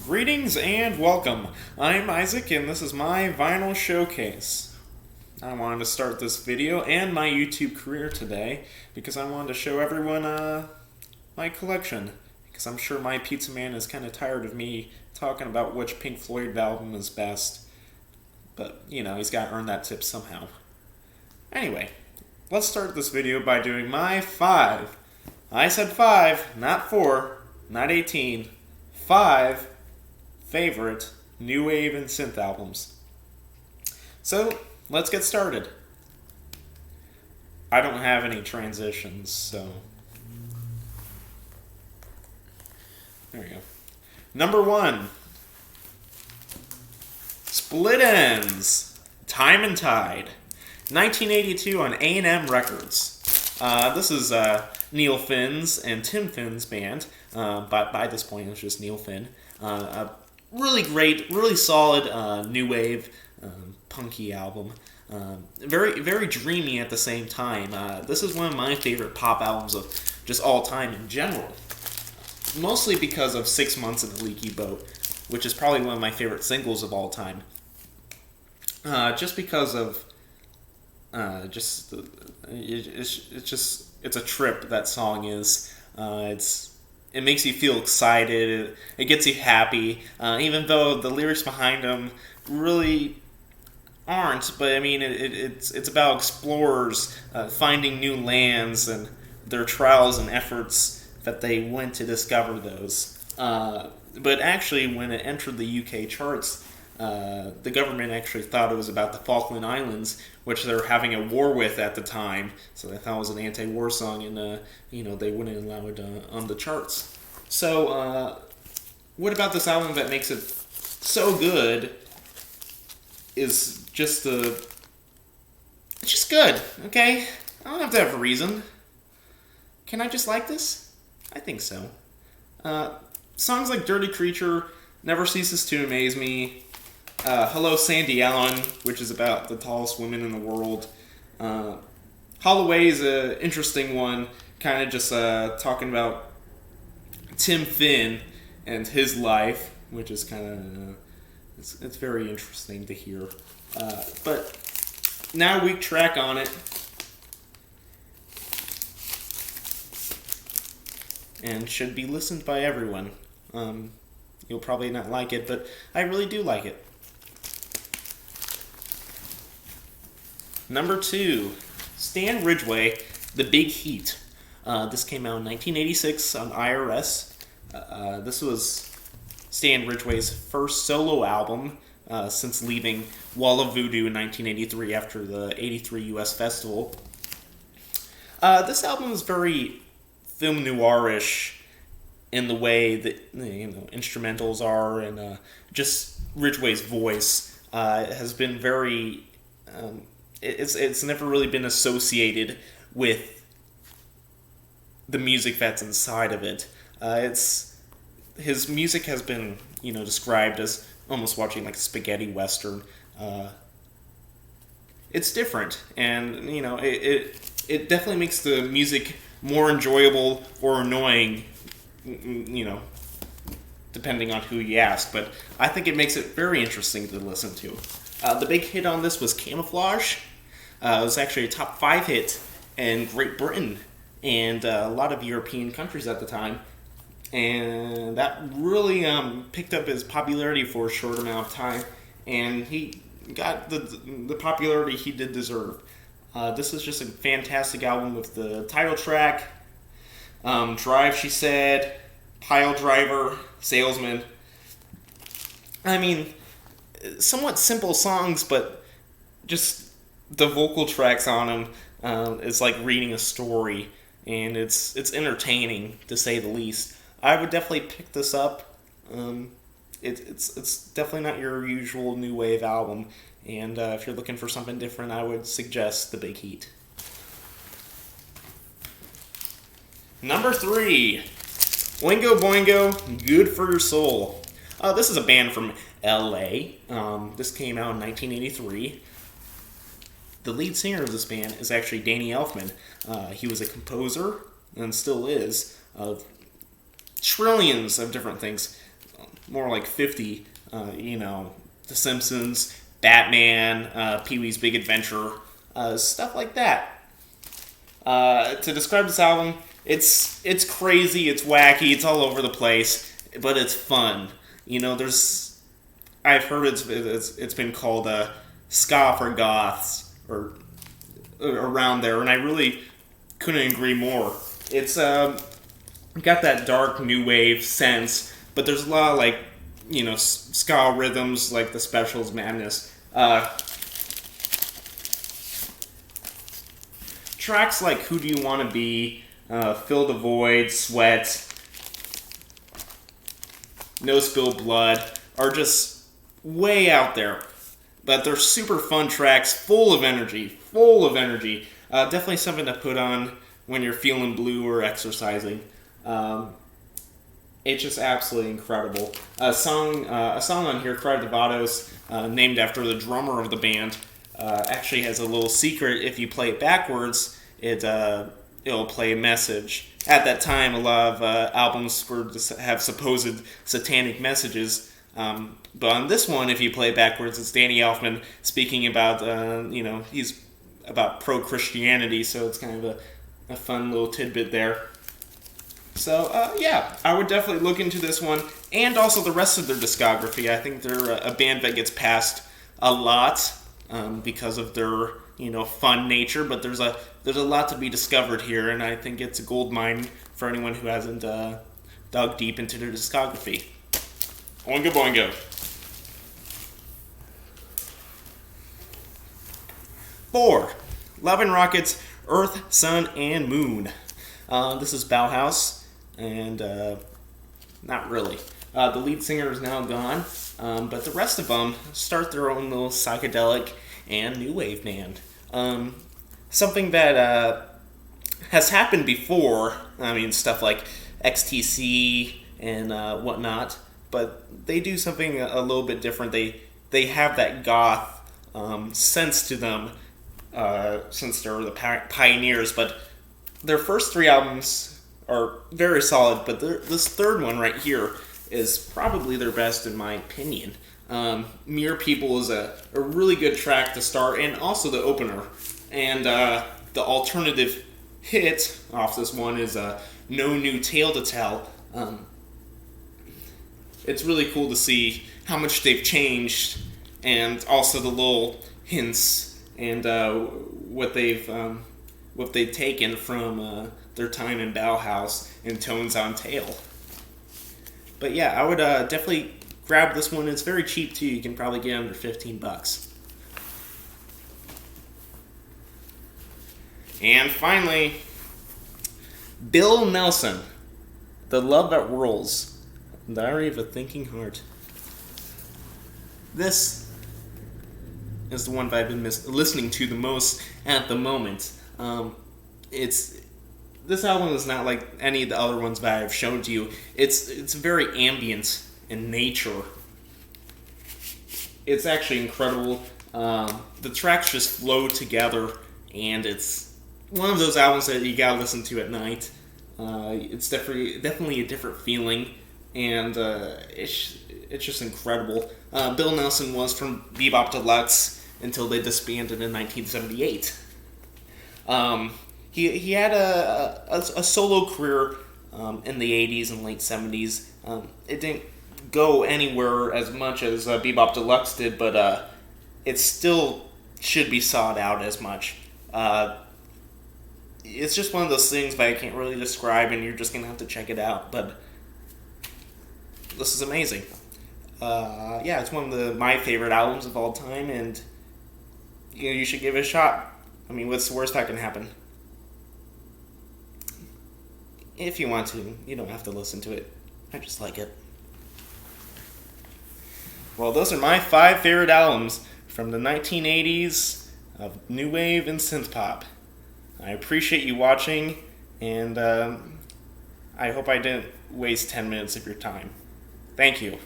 Greetings and welcome. I'm Isaac and this is my vinyl showcase. I wanted to start this video and my YouTube career today because I wanted to show everyone my collection. Because I'm sure my pizza man is kind of tired of me talking about which Pink Floyd album is best. But, you know, he's got to earn that tip somehow. Anyway, let's start this video by doing my 5. I said 5, not 4, not 18. 5 favorite new wave and synth albums. So, let's get started. I don't have any transitions, so there we go. Number 1, Split Enz, Time and Tide, 1982 on A&M Records. This is Neil Finn's and Tim Finn's band, but by this point it was just Neil Finn. A really great, really solid new wave punky album. Very, very dreamy at the same time. This is one of my favorite pop albums of just all time in general. Mostly because of 6 Months of the Leaky Boat, which is probably one of my favorite singles of all time. Just because of it's a trip, that song is. It makes you feel excited. It gets you happy, even though the lyrics behind them really aren't. But I mean, it's about explorers finding new lands and their trials and efforts that they went to discover those. But actually, when it entered the UK charts, the government actually thought it was about the Falkland Islands, which they were having a war with at the time. So they thought it was an anti-war song, and they wouldn't allow it on the charts. So, what about this album that makes it so good? Is just it's just good. Okay, I don't have to have a reason. Can I just like this? I think so. Songs like Dirty Creature, Never Ceases to Amaze Me, Hello Sandy Allen, which is about the tallest women in the world. Holloway is an interesting one, kind of just talking about Tim Finn and his life, which is kind of, it's very interesting to hear. But now weak track on it. And should be listened by everyone. You'll probably not like it, but I really do like it. Number 2, Stan Ridgway, The Big Heat. This came out in 1986 on IRS. This was Stan Ridgway's first solo album since leaving Wall of Voodoo in 1983 after the 83 US Festival. This album is very film noirish in the way that instrumentals are, and just Ridgway's voice has been very. It's never really been associated with the music that's inside of it. His music has been described as almost watching like a spaghetti western. It's different, and it definitely makes the music more enjoyable or annoying, depending on who you ask. But I think it makes it very interesting to listen to. The big hit on this was Camouflage. It was actually a top 5 hit in Great Britain and a lot of European countries at the time. And that really picked up his popularity for a short amount of time. And he got the popularity he did deserve. This is just a fantastic album with the title track, Drive, She Said, Pile Driver, Salesman. I mean, somewhat simple songs, but just the vocal tracks on them is like reading a story, and it's entertaining to say the least. I would definitely pick this up. It's definitely not your usual new wave album, and if you're looking for something different, I would suggest The Big Heat. Number 3, Oingo Boingo, Good for Your Soul. This is a band from LA. This came out in 1983. The lead singer of this band is actually Danny Elfman. He was a composer, and still is, of trillions of different things. more like 50. The Simpsons, Batman, Pee-wee's Big Adventure, stuff like that. To describe this album, it's crazy, it's wacky, it's all over the place, but it's fun. I've heard it's been called ska for goths or around there, and I really couldn't agree more. It's got that dark new wave sense, but there's a lot of ska rhythms like the Specials Madness. Tracks like Who Do You Want to Be, Fill the Void, Sweat, No Spill Blood are just way out there. But they're super fun tracks, full of energy. Definitely something to put on when you're feeling blue or exercising. It's just absolutely incredible. A song on here, Cry de Vados, named after the drummer of the band, actually has a little secret. If you play it backwards, it'll play a message. At that time, a lot of albums have supposed satanic messages. But on this one, if you play it backwards, it's Danny Elfman speaking about, he's about pro-Christianity, so it's kind of a fun little tidbit there. So, I would definitely look into this one, and also the rest of their discography. I think they're a band that gets passed a lot because of their, fun nature, but there's a lot to be discovered here, and I think it's a gold mine for anyone who hasn't dug deep into their discography. Oingo boingo. Four, Love and Rockets, Earth, Sun, and Moon. This is Bauhaus, and not really. The lead singer is now gone, but the rest of them start their own little psychedelic and new wave band. Something that has happened before, stuff like XTC and whatnot, but they do something a little bit different. They have that goth sense to them since they're the pioneers, but their first three albums are very solid, but this third one right here is probably their best in my opinion. Mere People is a really good track to start, and also the opener. And the alternative hit off this one is No New Tale to Tell. It's really cool to see how much they've changed, and also the little hints and what they've taken from their time in Bauhaus and Tones on Tail. But yeah, I would definitely grab this one. It's very cheap too. You can probably get it under $15. And finally, Bill Nelson, The Love That Whirls, Diary of a Thinking Heart. This is the one that I've been listening to the most at the moment. This album is not like any of the other ones that I've shown to you. It's very ambient in nature. It's actually incredible. The tracks just flow together, and it's one of those albums that you gotta listen to at night. It's definitely a different feeling, and it's just incredible. Bill Nelson was from Bebop Deluxe until they disbanded in 1978. He had a solo career in the 80s and late 70s. It didn't go anywhere as much as Bebop Deluxe did, but it still should be sought out as much. It's just one of those things that I can't really describe, and you're just going to have to check it out. But this is amazing. It's one of my favorite albums of all time, and you should give it a shot. What's the worst that can happen? If you want to, you don't have to listen to it. I just like it. Well, those are my 5 favorite albums from the 1980s of new wave and synth pop. I appreciate you watching, and I hope I didn't waste 10 minutes of your time. Thank you.